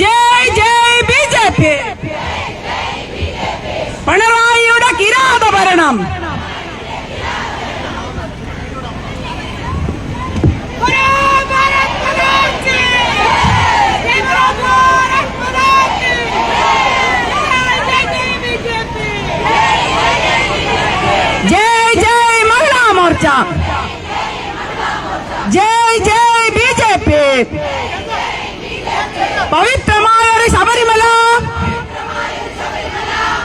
ജയ് ജയ് B J P. പിണറായിയുടെ കിരാത ഭരണം. ജയ് ജയ് മഹിളാ മോർച്ച. ജയ് ജയ് ബി ജെ പി. പവിത്രമായൊരു ശബരിമല,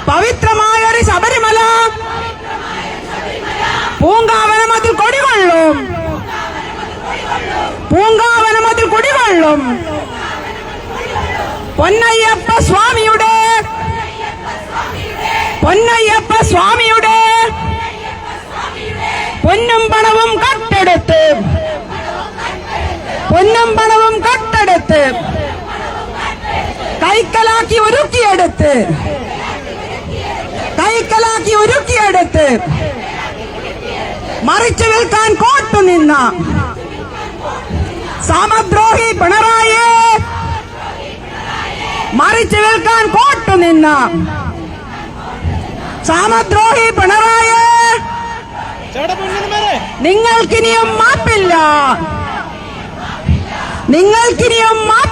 പവിത്രമായൊരു ശബരിമല പൂങ്കാവനമതിൽ കൊടികൊള്ളും, പൂങ്കാവനമതിൽ കൊടികൊള്ളും. പൊന്നയ്യപ്പ സ്വാമിയുടെ, പൊന്നയ്യപ്പ സ്വാമിയുടെ പൊന്നും പണവും കട്ടെടുത്ത്, പൊന്നും പണവും കട്ടെടുത്ത് കൈക്കലാക്കി ഒരുക്കിയെടുത്ത്, കൈക്കലാക്കി ഒരുക്കിയെടുത്ത് മറിച്ചു വിൽക്കാൻ കോട്ടുനിന്ന സമദ്രോഹി പിണറായിയെ, മറിച്ചു വിൽക്കാൻ കോട്ടുനിന്ന സമദ്രോഹി പിണറായിയെ നിങ്ങൾക്കിനിയും മാപ്പില്ല, നിങ്ങൾക്കിനിയും മാപ്പില്ല.